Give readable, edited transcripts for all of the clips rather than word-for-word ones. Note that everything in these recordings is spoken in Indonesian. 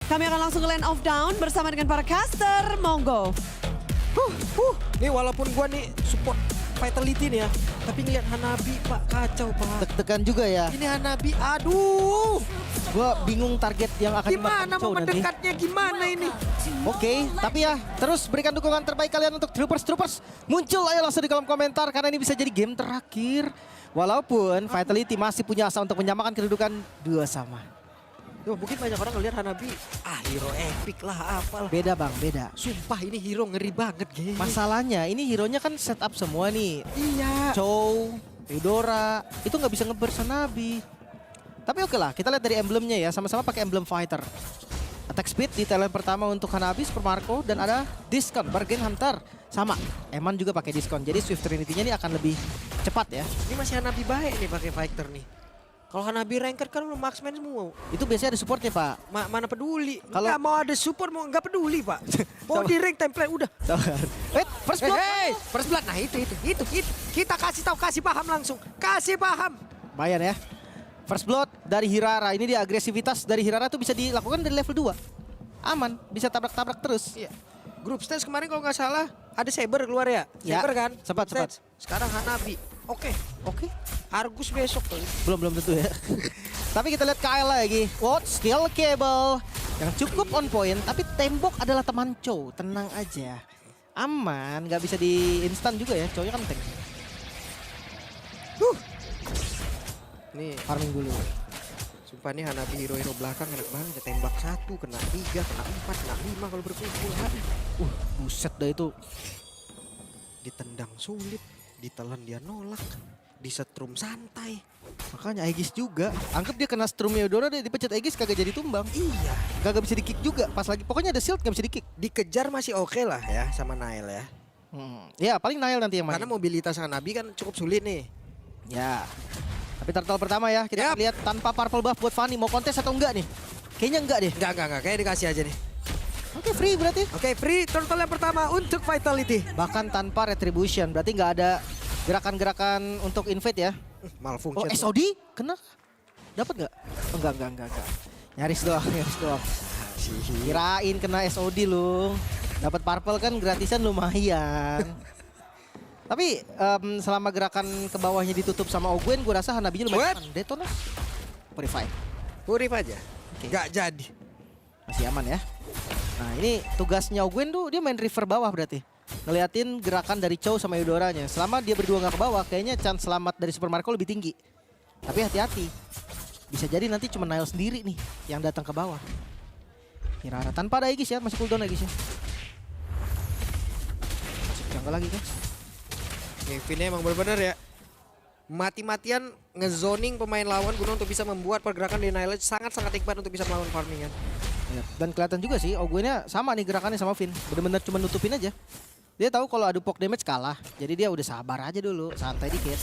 Kami akan langsung ke Land of Down bersama dengan para caster. Monggo. Nih walaupun gua nih support Vitality nih ya, tapi ngeliat Hanabi Pak kacau Pak. Deg-degan juga ya. Ini Hanabi, aduh. Gua bingung target yang akan Gimana mau Chow nanti. mendekatnya gimana ini? Oke, tapi ya terus berikan dukungan terbaik kalian untuk Troopers. Muncul ayo langsung di kolom komentar karena ini bisa jadi game terakhir. Walaupun Vitality masih punya asa untuk menyamakan kedudukan 2-2. Duh, mungkin banyak orang ngeliat Hanabi, hero epic lah apalah. Beda bang, beda. Sumpah ini hero ngeri banget geng. Masalahnya ini hero-nya kan setup semua nih. Iya. Chow, Eudora, itu nggak bisa nge-burst Hanabi. Tapi oke lah, kita lihat dari emblemnya ya, sama-sama pakai emblem fighter. Attack speed di talent pertama untuk Hanabi, Super Marco, dan ada discount, bargain hunter. Sama, Eman juga pakai diskon, jadi Swift Trinity-nya ini akan lebih cepat ya. Ini masih Hanabi baik nih pakai fighter nih. Kalau Hanabi ranked kan udah marksman semua. Itu biasanya ada supportnya pak. Mana peduli. Kalau- Nggak mau ada support, mau nggak peduli pak. Mau di rank template udah. Sabar. First blood. First blood. Nah itu. Kita kasih paham langsung. Kasih paham. Lumayan ya. First blood dari Hirara. Ini dia agresivitas dari Hirara tuh bisa dilakukan dari level 2. Aman, bisa tabrak-tabrak terus. Iya. Group stage kemarin kalau nggak salah ada Saber keluar ya. Ya, Saber kan? sempat. Sekarang Hanabi. Oke. Argus besok tuh. Belum tentu ya. Tapi kita lihat Kyle lagi. What? Steel cable. Yang cukup on point. Tapi tembok adalah teman Chow. Tenang aja. Aman. Nggak bisa di instan juga ya. Chow-nya kan tank. Nih, Farming dulu. sumpah nih Hanabi hero-hero belakang enak banget. Tembak 1, kena 3, kena 4, kena 5 kalau berkumpul. Buset dah itu. Ditendang sulit, ditelan dia nolak, disetrum santai. Makanya Aegis juga. Anggap dia kena strum Eudora, dia dipecat Aegis kagak jadi tumbang. Iya. Kagak bisa di-kick juga. Pas lagi pokoknya ada shield nggak bisa di-kick. Dikejar masih oke lah ya sama Nail ya. Ya paling Nail nanti yang main. Karena mobilitas Hanabi kan cukup sulit nih. Ya. Tapi turtle pertama ya, kita Yap. lihat tanpa purple buff buat Fanny. Mau kontes atau enggak nih? Kayaknya enggak deh. Enggak. Kayak dikasih aja nih. Oke, free berarti. Oke, free turtle yang pertama untuk Vitality. Bahkan tanpa retribution, berarti nggak ada gerakan-gerakan untuk invade ya. Malfunction. Oh, SOD? Kena? Dapat nggak? Oh, enggak. Nyaris doang. Kirain kena SOD lu. Dapat purple kan gratisan lumayan. Tapi selama gerakan ke bawahnya ditutup sama Ogwen, gue rasa Hanabinya lumayan. Detonas. Purify. Purif aja. Oke. Nggak jadi. Masih aman ya. Nah ini tugasnya Ogwen tuh dia main river bawah berarti. Ngeliatin gerakan dari Chow sama Eudoranya. Selama dia berdua nggak ke bawah, kayaknya chance selamat dari Super Marco lebih tinggi. Tapi hati-hati. Bisa jadi nanti cuma Nail sendiri nih yang datang ke bawah. Hirara tanpa ada Aegis ya, masih cooldown Aegis ya. Masuk jungle lagi kan. Kevinnya emang bener-bener ya. Mati-matian ngezoning pemain lawan guna untuk bisa membuat pergerakan di Nail sangat-sangat hikmat untuk bisa melawan farmingan. Ya, dan kelihatan juga sih Ogwennya sama nih gerakannya sama Finn. Bener-bener cuma nutupin aja. Dia tahu kalau adu poke damage kalah. Jadi dia udah sabar aja dulu, santai dikit.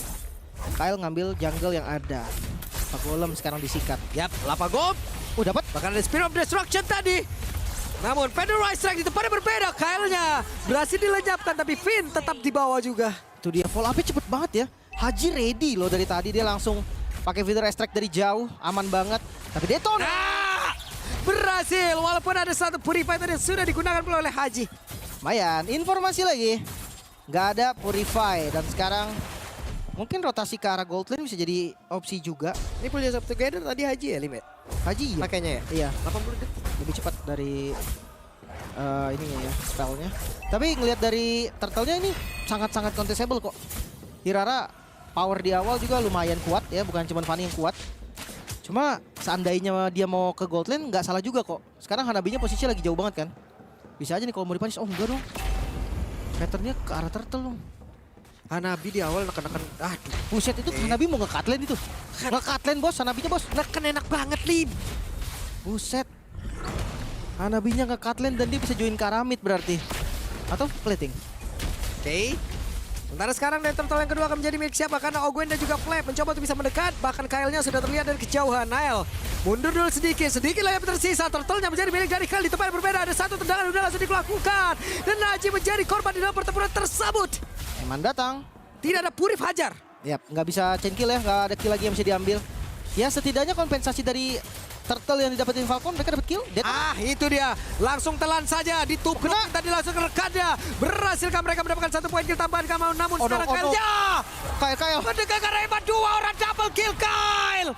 Kyle ngambil jungle yang ada. Pak Golem sekarang disikat. Yap, Lava Gold. Dapat. Bahkan ada Spear of Destruction tadi. Namun Featherwise Strike di tempatnya berbeda. Kyle-nya berhasil dilenyapkan tapi Finn tetap di bawah juga. Itu dia follow up-nya cepet banget ya. Haji ready loh dari tadi. Dia langsung pakai Featherwise Strike dari jauh. Aman banget. Tapi Deton. Nah, berhasil walaupun ada satu Purify tadi yang sudah digunakan pula oleh Haji. Lumayan. Informasi lagi. Nggak ada Purify. Dan sekarang mungkin rotasi ke arah gold lane bisa jadi opsi juga. Ini punya Sub Together tadi Haji ya limit. Haji ya? Makanya ya. Iya. 80 detik. Lebih cepat dari ininya ya, spellnya. Tapi ngelihat dari turtle-nya ini sangat-sangat contestable kok. Hirara power di awal juga lumayan kuat ya, bukan cuma Fanny yang kuat. Cuma seandainya dia mau ke gold lane nggak salah juga kok. Sekarang Hanabinya posisinya lagi jauh banget kan. Bisa aja nih kalau mau dipunish. Oh enggak dong. Patternnya ke arah turtle dong. Hanabi di awal neken-neken. Aduh, Buset itu Hanabi mau nge-cut lane itu. Nge-cut lane bos, Hanabinya bos. neken enak banget Lim. Buset. Hanabinya nge-cut lane dan dia bisa join ke arah mid berarti. Atau plating. Oke. Sementara sekarang dari turtle yang kedua akan menjadi milik siapa? Karena Ogwen dan juga Flap mencoba untuk bisa mendekat. Bahkan Kyle-nya sudah terlihat dari kejauhan. Nail mundur dulu sedikit lagi yang tersisa. Turtle-nya menjadi milik dari Kyle di tempat yang berbeda. Ada satu tendangan udah langsung dilakukan. Dan Haji menjadi korban di dalam pertempuran tersebut. Eman datang. Tidak ada Purif hajar. Yap, nggak bisa chain kill ya, nggak ada kill lagi yang bisa diambil. Ya setidaknya kompensasi dari turtle yang didapetin Falcon, mereka dapat kill. Dead. Itu dia. Langsung telan saja. Ditubruk tadi langsung ke rekannya. Berhasilkah mereka mendapatkan 1 poin kill tambahan kamu? Namun sekarang Kyle. mendengarkan hebat 2 orang double kill Kyle.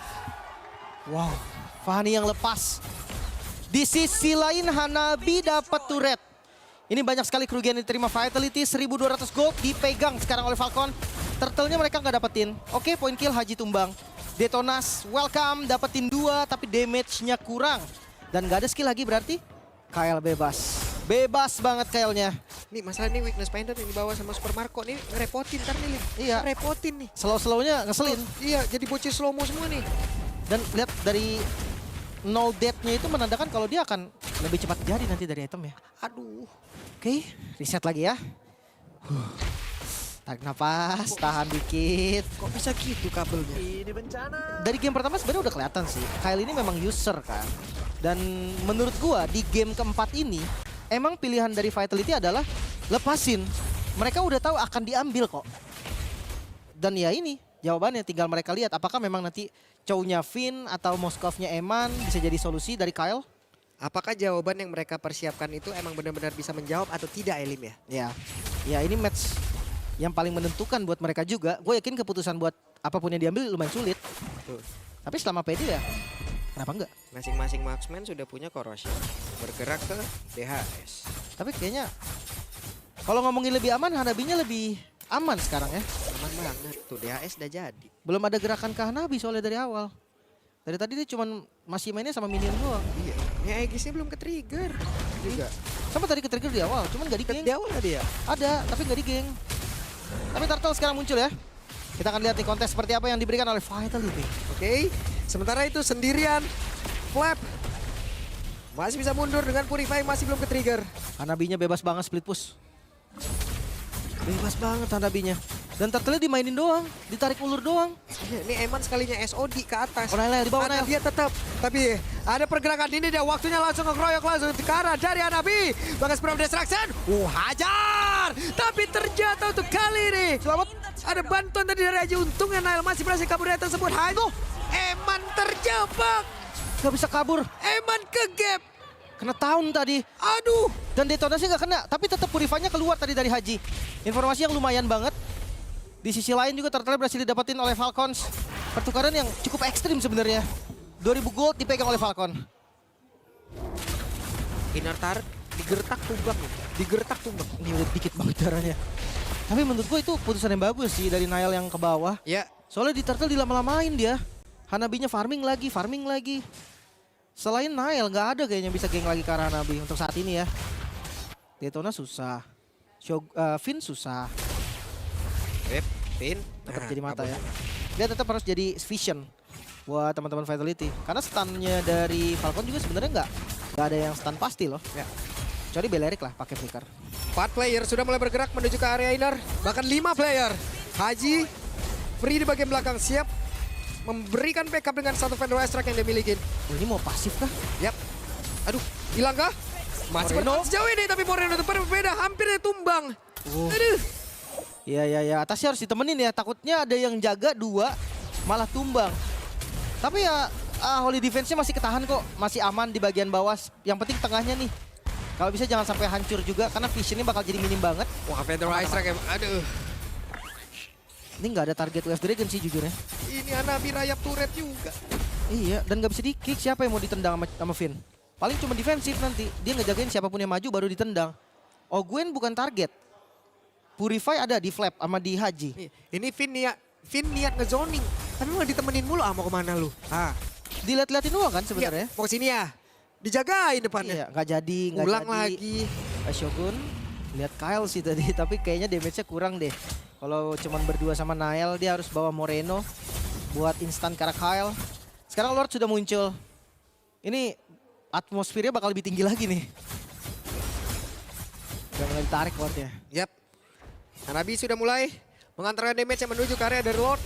Wow, Fanny yang lepas. Di sisi lain Hanabi dapat turret. Ini banyak sekali kerugian yang diterima Vitality. 1200 gold dipegang sekarang oleh Falcon. Turtle-nya mereka nggak dapetin. Oke, poin kill Haji tumbang. Detonas, welcome, dapetin 2 tapi damage-nya kurang. Dan nggak ada skill lagi berarti Kyle bebas. Bebas banget Kyle-nya. Nih masalah ini weakness pendant yang dibawa sama Super Marco nih ngerepotin ntar nih. Iya. Ngerepotin nih. Slow-slownya ngeselin. Iya, jadi bocil slow mo semua nih. Dan lihat dari no death-nya itu menandakan kalau dia akan lebih cepat jadi nanti dari item ya. Aduh. Oke, reset lagi ya. Tarik napas, tahan dikit. Kok bisa gitu kabelnya? Ini bencana. Dari game pertama sebenarnya udah kelihatan sih. Kyle ini memang user kan. Dan menurut gua di game keempat ini emang pilihan dari Vitality adalah lepasin. Mereka udah tahu akan diambil kok. Dan ya ini jawabannya tinggal mereka lihat apakah memang nanti Chow-nya Finn atau Moskovnya Eman bisa jadi solusi dari Kyle. Apakah jawaban yang mereka persiapkan itu emang benar-benar bisa menjawab atau tidak Elim ya? Ya ini match yang paling menentukan buat mereka juga. Gue yakin keputusan buat apapun yang diambil lumayan sulit. Tuh. Tapi selama pede ya, kenapa enggak? Masing-masing marksman sudah punya corrosion. Bergerak ke DHS. Tapi kayaknya kalau ngomongin lebih aman, Hanabinya lebih aman sekarang ya. Aman banget. Tuh DHS udah jadi. Belum ada gerakan ke Hanabi soalnya dari awal. Dari tadi dia cuman masih mainnya sama minion doang. Iya. Ya Aegisnya belum ke-trigger juga. Sama tadi ke-trigger di awal, cuman gak di geng. Di awal nggak dia? Ada, tapi gak di geng. Tapi Turtle sekarang muncul ya. Kita akan lihat nih kontes seperti apa yang diberikan oleh Vitality. Oke. Sementara itu sendirian. Flap. Masih bisa mundur dengan Purify masih belum ke-trigger. Hanabinya bebas banget split push. Bebas banget Hanabinya. Dan Turtle dimainin doang, ditarik ulur doang. Ini Eman sekalinya SOD ke atas. Oh, Nail di bawah, Ada Nail. dia tetap. Tapi ada pergerakan ini dia waktunya langsung ngeroyok langsung ke arah dari Hanabi. Bagas from Destruction. Hajar. Tapi terjatuh untuk kali ini. Selamat. Ada bantuan tadi dari Haji. Untungnya Nail masih berhasil kabur dari tersebut. Aduh. Eman terjebak. Gak bisa kabur. Eman ke gap. Kena tahun tadi. Aduh. Dan detonasi gak kena. Tapi tetap Purify-nya keluar tadi dari Haji. Informasi yang lumayan banget. Di sisi lain juga Turtle berhasil didapetin oleh Falcons. Pertukaran yang cukup ekstrim sebenarnya. 2000 gold dipegang oleh Falcon. Inner turret digertak tumbang. Digertak tumbang. Ini udah dikit banget darahnya. Tapi menurut gue itu putusan yang bagus sih dari Nail yang ke bawah. Ya. Soalnya di Turtle dilama-lamain dia. Hanabinya farming lagi. Selain Nail gak ada kayaknya bisa geng lagi ke arah Hanabi untuk saat ini ya. Detona susah. Finn susah. Finn. Tetap jadi mata ya. Dia tetap harus jadi vision buat teman-teman Vitality. Karena stunnya dari Falcon juga sebenarnya nggak ada yang stun pasti loh. Ya. Kecuali Belerik lah pakai flicker. 4 player sudah mulai bergerak menuju ke area inner. Bahkan 5 player. Haji free di bagian belakang siap memberikan backup dengan satu Vendor Strike yang dia miliki. Oh, ini mau pasif kah? Yap. Aduh, hilang kah? Masih Moreno. bertahan sejauh ini tapi Moreno tetap berbeda. Hampir dia tumbang. Aduh. Iya. Atasnya harus ditemenin ya. Takutnya ada yang jaga 2 malah tumbang. Tapi ya Holy Defense-nya masih ketahan kok. Masih aman di bagian bawah. Yang penting tengahnya nih. Kalau bisa jangan sampai hancur juga karena vision-nya bakal jadi minim banget. Wah, Vendor Strike. Aduh. Ini nggak ada target Wave Dragon sih jujur ya. Ini Hanabi rayap turret juga. Iya, dan nggak bisa di-kick. Siapa yang mau ditendang sama Finn? Paling cuma defensif nanti. Dia ngejagain siapapun yang maju baru ditendang. Oh, Gwen bukan target. Purify ada di Flap sama di Haji. Ini Finn niat ngezoning. Tapi malah ditemenin mulu, mau kemana lu? Dilihat-liatin doang kan sebenarnya. Mau kesini ya? Dijagain depannya. Iya, nggak jadi. Ulang lagi. Shogun, lihat Kyle sih tadi. Tapi kayaknya damage-nya kurang deh. Kalau cuman berdua sama Nael, dia harus bawa Moreno buat instan ke arah Kyle. Sekarang Lord sudah muncul. Ini atmosfernya bakal lebih tinggi lagi nih. Udah mulai ditarik Lordnya. Yap. Hanabi sudah mulai mengantarkan damage yang menuju ke area dari Lord.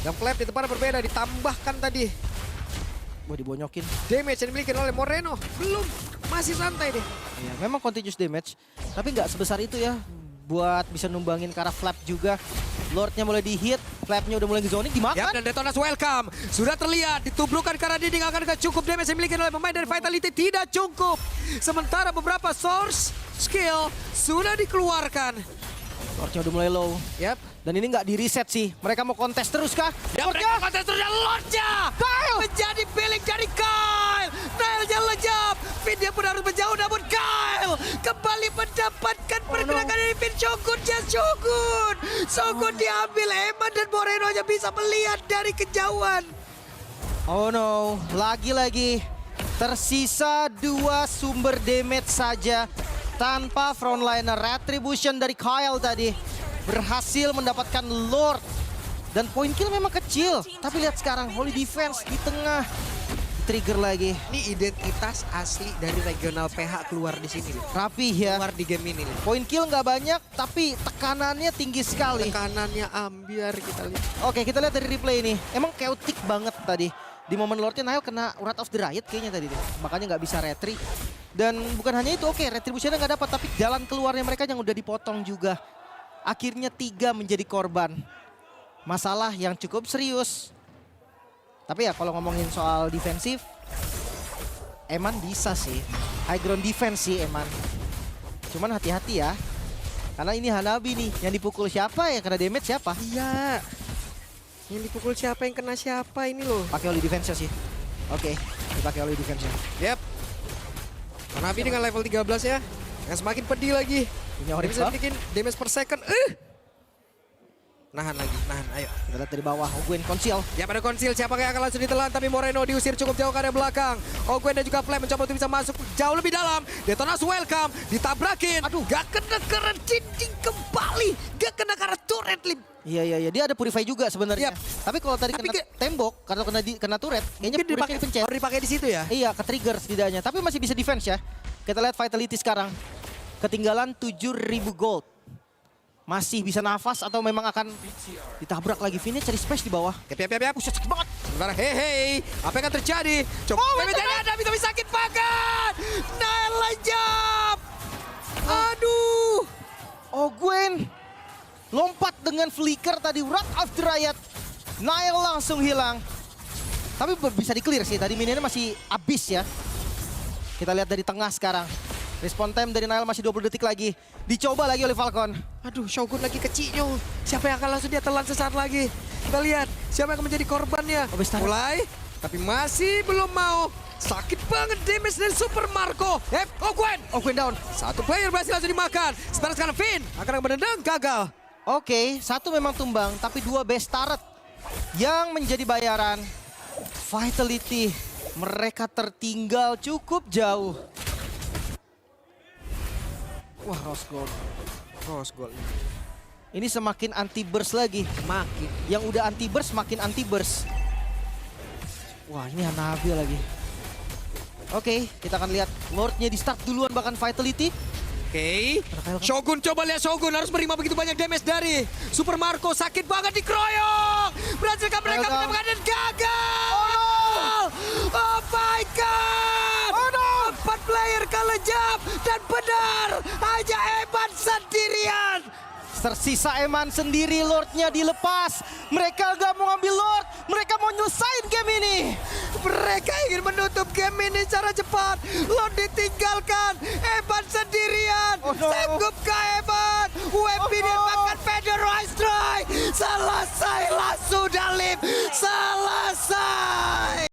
Yang Flap di depan berbeda, ditambahkan tadi. Wah, dibonyokin. Damage yang dimiliki oleh Moreno. Belum, masih santai deh. Ya, memang continuous damage, tapi nggak sebesar itu ya. Buat bisa numbangin ke arah Flap juga. Lordnya mulai di-hit, Flapnya udah mulai nge-zoning, dimakan. Yap, dan Detonas welcome. Sudah terlihat ditubrukkan karena dinding akan cukup damage yang dimiliki oleh pemain dari Vitality tidak cukup. Sementara beberapa source skill sudah dikeluarkan. Lordnya udah mulai low. Yap. Dan ini nggak di-reset sih. Mereka mau kontes terus kah? Ya mereka kontes terus dan Lordnya menjadi pilih dari Kyle. Nailnya lejap. Finn dia pun harus menjauh namun Kyle kembali mendapatkan pergerakan dari Finn. Shogun diambil. Eman dan Moreno hanya bisa melihat dari kejauhan. Oh no, lagi-lagi tersisa 2 sumber damage saja tanpa frontliner. Retribution dari Kyle tadi berhasil mendapatkan Lord dan point kill memang kecil. Tapi lihat sekarang Holy Defense di tengah trigger lagi. Ini identitas asli dari regional PH keluar di sini. Rapi ya. Keluar di game ini. Point kill nggak banyak tapi tekanannya tinggi sekali. Tekanannya ambiar kita lihat. Oke, kita lihat dari replay ini. Emang chaotic banget tadi. Di momen Lordnya Nile kena Wrath of the Riot kayaknya tadi deh. Makanya nggak bisa retri. Dan bukan hanya itu, oke, retributionnya nggak dapat. Tapi jalan keluarnya mereka yang udah dipotong juga. Akhirnya 3 menjadi korban. Masalah yang cukup serius. Tapi ya kalau ngomongin soal defensif, Eman bisa sih. High ground defense sih Eman. Cuman hati-hati ya. Karena ini Hanabi nih. Yang dipukul siapa ya? Kena damage siapa? Iya. Yang dipukul siapa, yang kena siapa ini loh. Pakai Holy Defense sih. Oke, dipakai Holy Defense. Yap. Hanabi dengan level 13 ya. Yang semakin pedih lagi. Punya Dia Oryx bisa buff. bikin damage per second. Nahan lagi, nahan, ayo. Kita lihat dari bawah, Ogwen conceal. Ya pada konsil, siapa yang akan langsung ditelan. Tapi Moreno diusir cukup jauh ke area belakang. Ogwen dan juga Flame mencoba untuk bisa masuk jauh lebih dalam. Detonas welcome, ditabrakin. Aduh, gak kena karena dinding kembali. Gak kena karena turret lim. Iya, dia ada purify juga sebenarnya. Yap. Tapi kalau tadi Tapi kena tembok, kalau kena turret, kayaknya Mungkin purify dipakai, dipencet. baru dipakai di situ ya. Iya, ke trigger setidaknya. Tapi masih bisa defense ya. Kita lihat Vitality sekarang. Ketinggalan 7.000 gold. Masih bisa nafas atau memang akan ditabrak lagi. Vinnya cari space di bawah. Yap. Buset, sakit banget. Sebentar, hei, apa yang akan terjadi? Coba, ada bisa sakit banget. Nail lejap. Aduh. Ogwen lompat dengan flicker tadi. Wrath of the Riot. Nile langsung hilang. Tapi bisa di-clear sih. Tadi minionnya masih habis ya. Kita lihat dari tengah sekarang. Respawn time dari Nile masih 20 detik lagi. Dicoba lagi oleh Falcon. Aduh, Shogun lagi kecilnya. Siapa yang akan langsung dia telan sesaat lagi? Kita lihat siapa yang akan menjadi korbannya. Bestara. Mulai, tapi masih belum mau. Sakit banget damage dari Super Marco. Ogwen down. Satu player berhasil langsung dimakan. Sekarang Finn akan menendang, gagal. Oke, satu memang tumbang, tapi 2 best turret yang menjadi bayaran. Vitality, mereka tertinggal cukup jauh. Wah, Rose Gold. Ini semakin anti-burst lagi. Makin. Yang udah anti-burst makin anti-burst. Wah, ini Hanabi lagi. Oke, kita akan lihat Lordnya di start duluan bahkan Vitality. Oke. Shogun, coba lihat Shogun harus menerima begitu banyak damage dari Super Marco. Sakit banget dikeroyok. Berhasilkah mereka mendapatkan dan gagal. Oh my god. Oh no. 4 player kelejap dan benar. Hanya Eman sendirian. Tersisa Eman sendiri, Lordnya dilepas. Mereka gak mau ngambil Lord, mereka mau nyelesain game ini. Mereka ingin menutup game ini secara cepat. Lord ditinggalkan, Eman sendirian. Oh no. Sanggupkah Eman? Weapon makan Federal Strike. Selesailah sudah Lim. Selesai.